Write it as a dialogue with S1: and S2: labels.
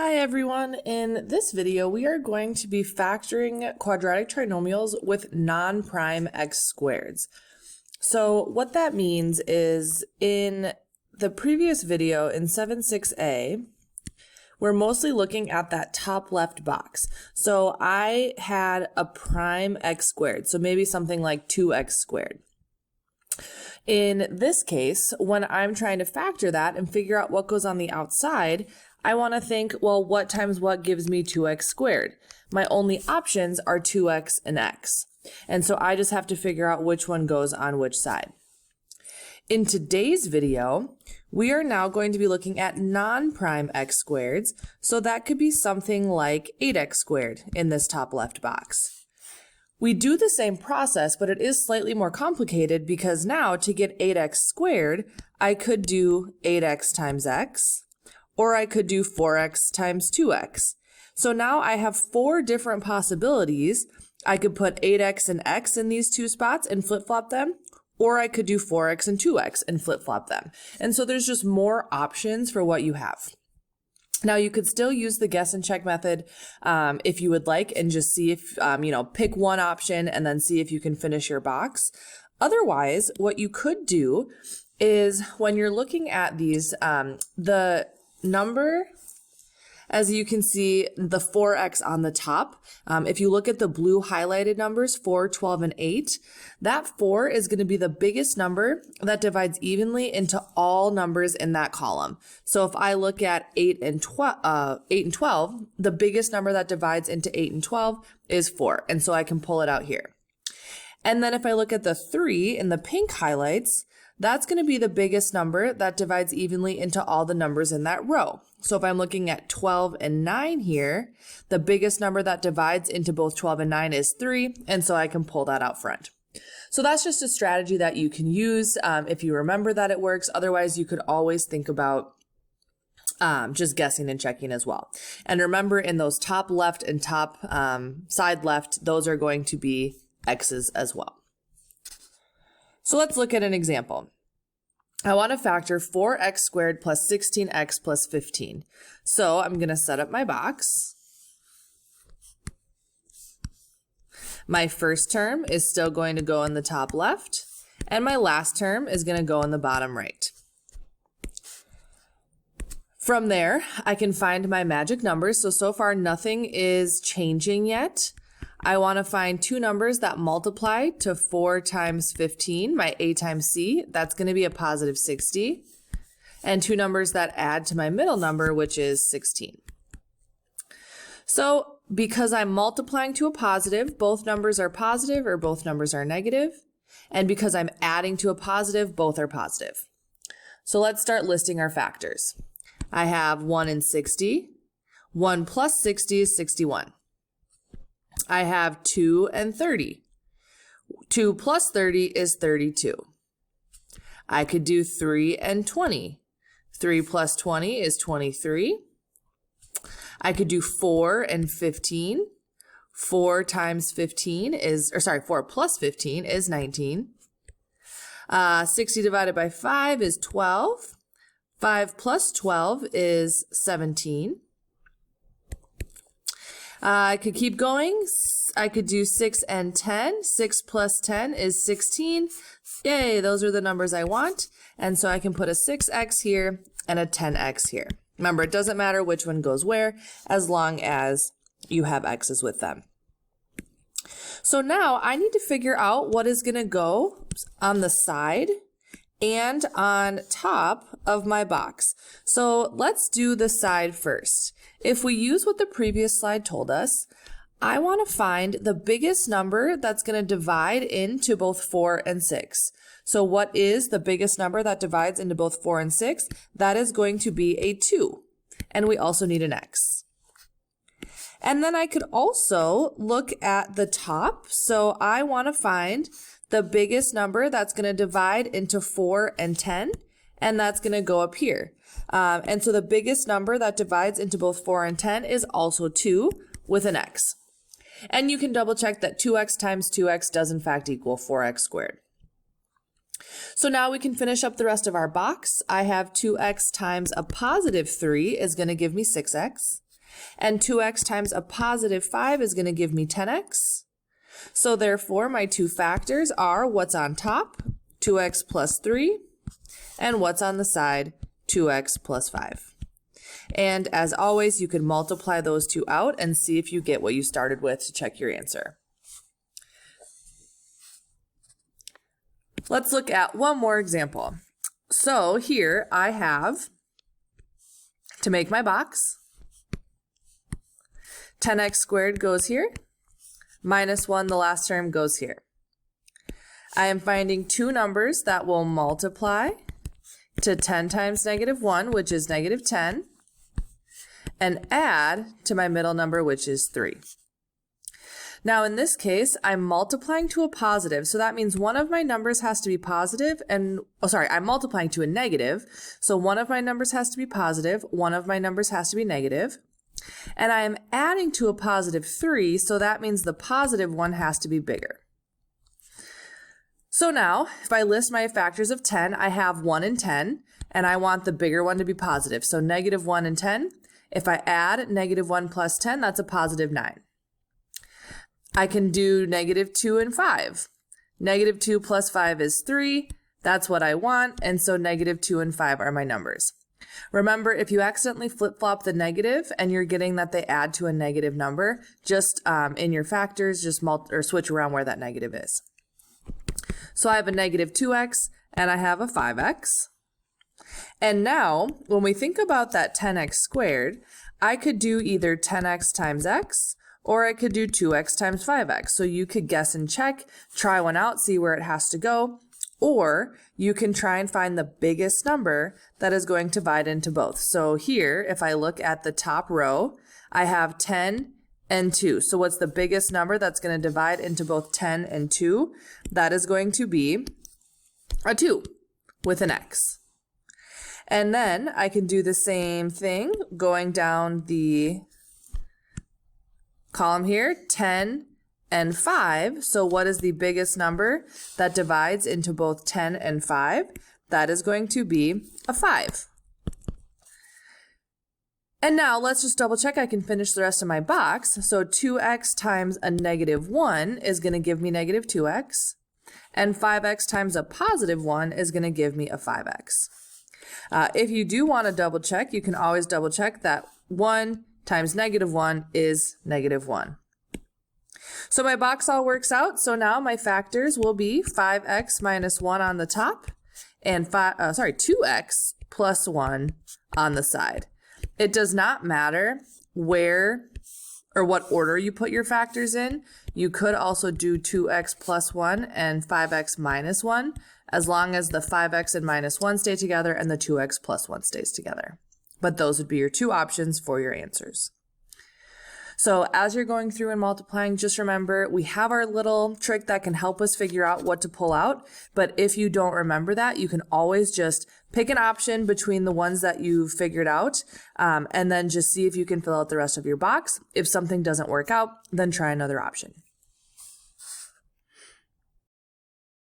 S1: Hi everyone, in this video we are going to be factoring quadratic trinomials with non-prime x squareds. So what that means is in the previous video in 7.6a, we're mostly looking at that top left box. So I had a prime x squared, so maybe something like 2x squared. In this case, when I'm trying to factor that and figure out what goes on the outside, I want to think, well, what times what gives me 2x squared? My only options are 2x and x. And so I just have to figure out which one goes on which side. In today's video, we are now going to be looking at non-prime x squareds. So that could be something like 8x squared in this top left box. We do the same process, but it is slightly more complicated because now to get 8x squared, I could do 8x times x, or I could do 4x times 2x. So now I have four different possibilities. I could put 8x and x in these two spots and flip-flop them, or I could do 4x and 2x and flip-flop them. And so there's just more options for what you have. Now you could still use the guess and check method if you would like and just see if, pick one option and then see if you can finish your box. Otherwise, what you could do is when you're looking at these, the number, as you can see, the 4x on the top, if you look at the blue highlighted numbers, 4, 12, and 8, that 4 is going to be the biggest number that divides evenly into all numbers in that column. So if I look at 8 and 12, the biggest number that divides into 8 and 12 is 4, and so I can pull it out here. And then if I look at the 3 in the pink highlights, that's going to be the biggest number that divides evenly into all the numbers in that row. So if I'm looking at 12 and 9 here, the biggest number that divides into both 12 and 9 is 3, and so I can pull that out front. So that's just a strategy that you can use if you remember that it works. Otherwise, you could always think about just guessing and checking as well. And remember, in those top left and top side left, those are going to be x's as well. So let's look at an example. I want to factor 4x squared plus 16x plus 15. So I'm going to set up my box. My first term is still going to go in the top left, and my last term is going to go in the bottom right. From there, I can find my magic numbers. So far nothing is changing yet. I want to find two numbers that multiply to 4 times 15, my a times c. That's going to be a positive 60. And two numbers that add to my middle number, which is 16. So because I'm multiplying to a positive, both numbers are positive or both numbers are negative. And because I'm adding to a positive, both are positive. So let's start listing our factors. I have 1 and 60. 1 plus 60 is 61. I have 2 and 30. 2 plus 30 is 32. I could do 3 and 20. 3 plus 20 is 23. I could do 4 and 15. 4 times 15 is, 4 plus 15 is 19. 60 divided by 5 is 12. 5 plus 12 is 17. I could keep going. I could do 6 and 10. 6 plus 10 is 16. Yay, those are the numbers I want. And so I can put a 6x here and a 10x here. Remember, it doesn't matter which one goes where, as long as you have x's with them. So now I need to figure out what is going to go on the side and on top of my box. So let's do the side first. If we use what the previous slide told us, I want to find the biggest number that's going to divide into both 4 and 6. So what is the biggest number that divides into both 4 and 6? That is going to be a 2. And we also need an x. And then I could also look at the top. So I want to find the biggest number that's going to divide into 4 and 10. And that's going to go up here. And so the biggest number that divides into both 4 and 10 is also 2 with an x. And you can double check that 2x times 2x does in fact equal 4x squared. So now we can finish up the rest of our box. I have 2x times a positive 3 is going to give me 6x. And 2x times a positive 5 is going to give me 10x. So therefore, my two factors are what's on top, 2x plus 3, and what's on the side, 2x plus 5. And as always, you can multiply those two out and see if you get what you started with to check your answer. Let's look at one more example. So here I have, to make my box, 10x squared goes here, minus 1, the last term, goes here. I am finding two numbers that will multiply to 10 times negative 1, which is negative 10, and add to my middle number, which is 3. Now in this case, I'm multiplying to a positive, so that means one of my numbers has to be positive and, I'm multiplying to a negative, so one of my numbers has to be positive, one of my numbers has to be negative, and I am adding to a positive 3, so that means the positive one has to be bigger. So now, if I list my factors of 10, I have 1 and 10, and I want the bigger one to be positive, so negative 1 and 10. If I add negative 1 plus 10, that's a positive 9. I can do negative 2 and 5. Negative 2 plus 5 is 3. That's what I want, and so negative 2 and 5 are my numbers. Remember, if you accidentally flip-flop the negative and you're getting that they add to a negative number, just in your factors, just switch around where that negative is. So I have a negative 2x and I have a 5x. And now, when we think about that 10x squared, I could do either 10x times x, or I could do 2x times 5x. So you could guess and check, try one out, see where it has to go, or you can try and find the biggest number that is going to divide into both. So here, if I look at the top row, I have 10 and 2. So what's the biggest number that's going to divide into both 10 and 2? That is going to be a 2 with an x. And then I can do the same thing going down the column here, 10 and 5. So what is the biggest number that divides into both 10 and 5? That is going to be a 5. And now let's just double check I can finish the rest of my box. So 2x times a negative 1 is going to give me negative 2x. And 5x times a positive 1 is going to give me a 5x. If you do want to double check, you can always double check that 1 times negative 1 is negative 1. So my box all works out. So now my factors will be 5x minus 1 on the top and 2x plus 1 on the side. It does not matter where or what order you put your factors in. You could also do 2x plus 1 and 5x minus 1, as long as the 5x and minus 1 stay together and the 2x plus 1 stays together. But those would be your two options for your answers. So as you're going through and multiplying, just remember we have our little trick that can help us figure out what to pull out. But if you don't remember that, you can always just pick an option between the ones that you've figured out, and then just see if you can fill out the rest of your box. If something doesn't work out, then try another option.